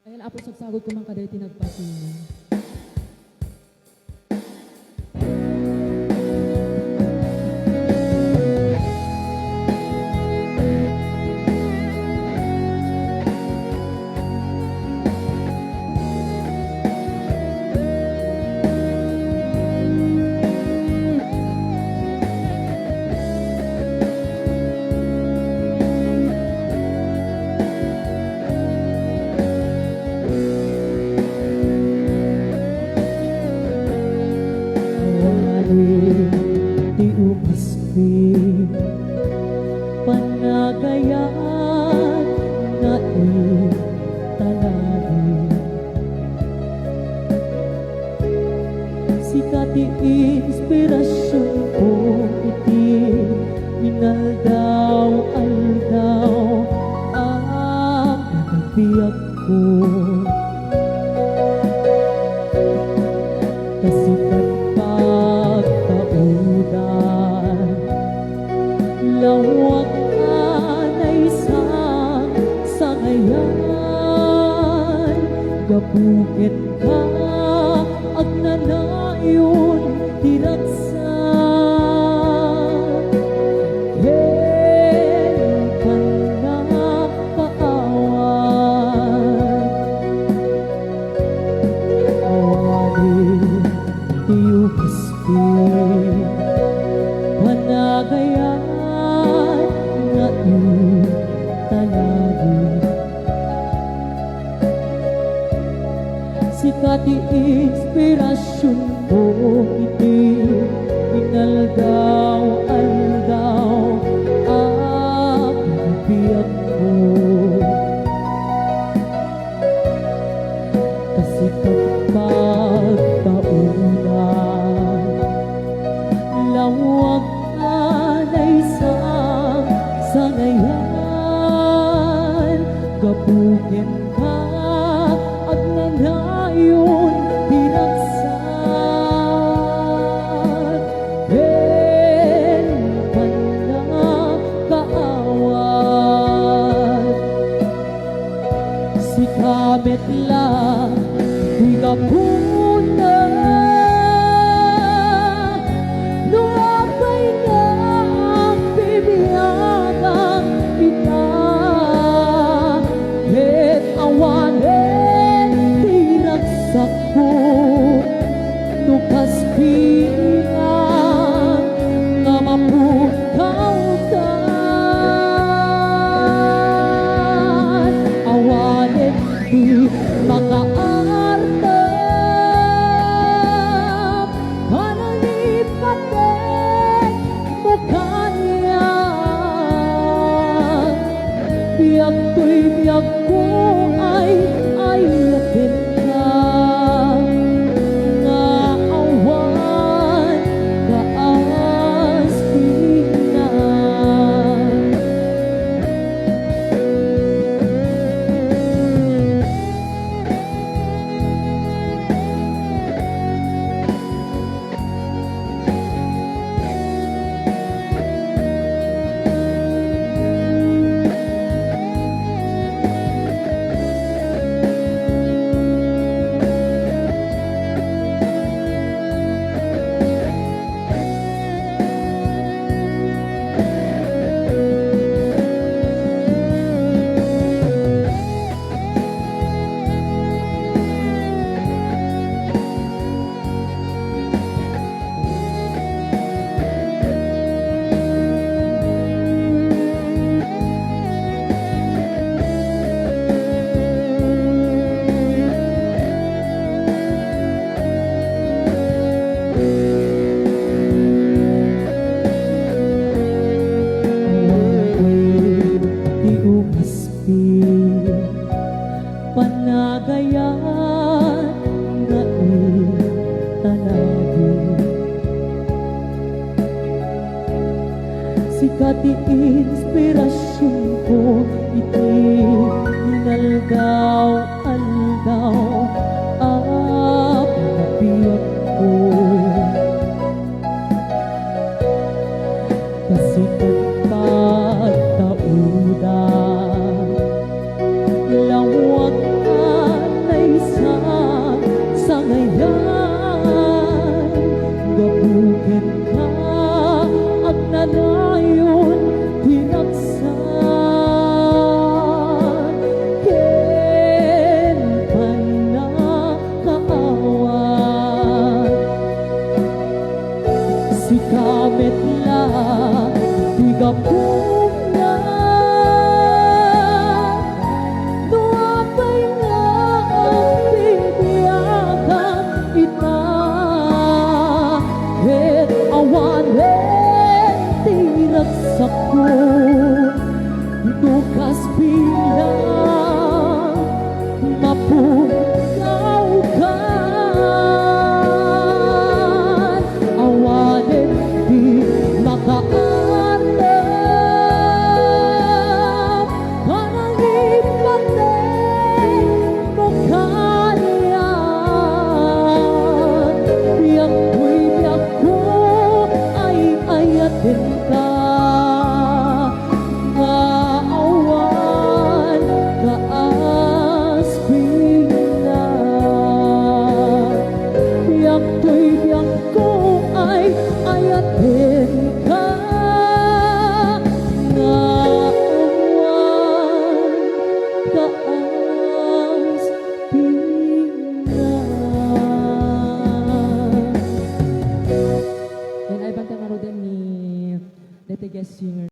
Ayan, apo sagsagod ko man kaday tinagpatingin. Di umaspi panagayan na italagi sikat inspirasyon ko iti inaldaw-aldaw ang nagbiyak ko kasikat pagtaudan lawak na isang sangayan gapugin ka agnanayon tiraksan ken panakaawan awalin tiuhaspi panagayan nga italagi sikat inspirasyon ko iti inaldaw-aldaw ang biyak ko kasikat pagtaunan lawag na isang sangayan gapugin ka agnanayon tiraksan ken panakaawan si kamet lang di kapuna luwapay na ang bibiyakang kita ket awanen tiraksak ko nukas piang nga mapukaw ka awanen di makaarta panalipatek mukha niya biyak ko'y biyak ko ay ayatin ka nga awan kaaspinan kaspilang mapugaw ka. Awanin di makaanap, parang ipatay mo kaniyan. Biyak ko'y biyak ko ay ayatin ka. Maawan kaaspilan, biyak ko'y biyak ko ay ayatin ka. Maawan kaaspilan. Yan ay bantang araw din ni Dete Guest Singer.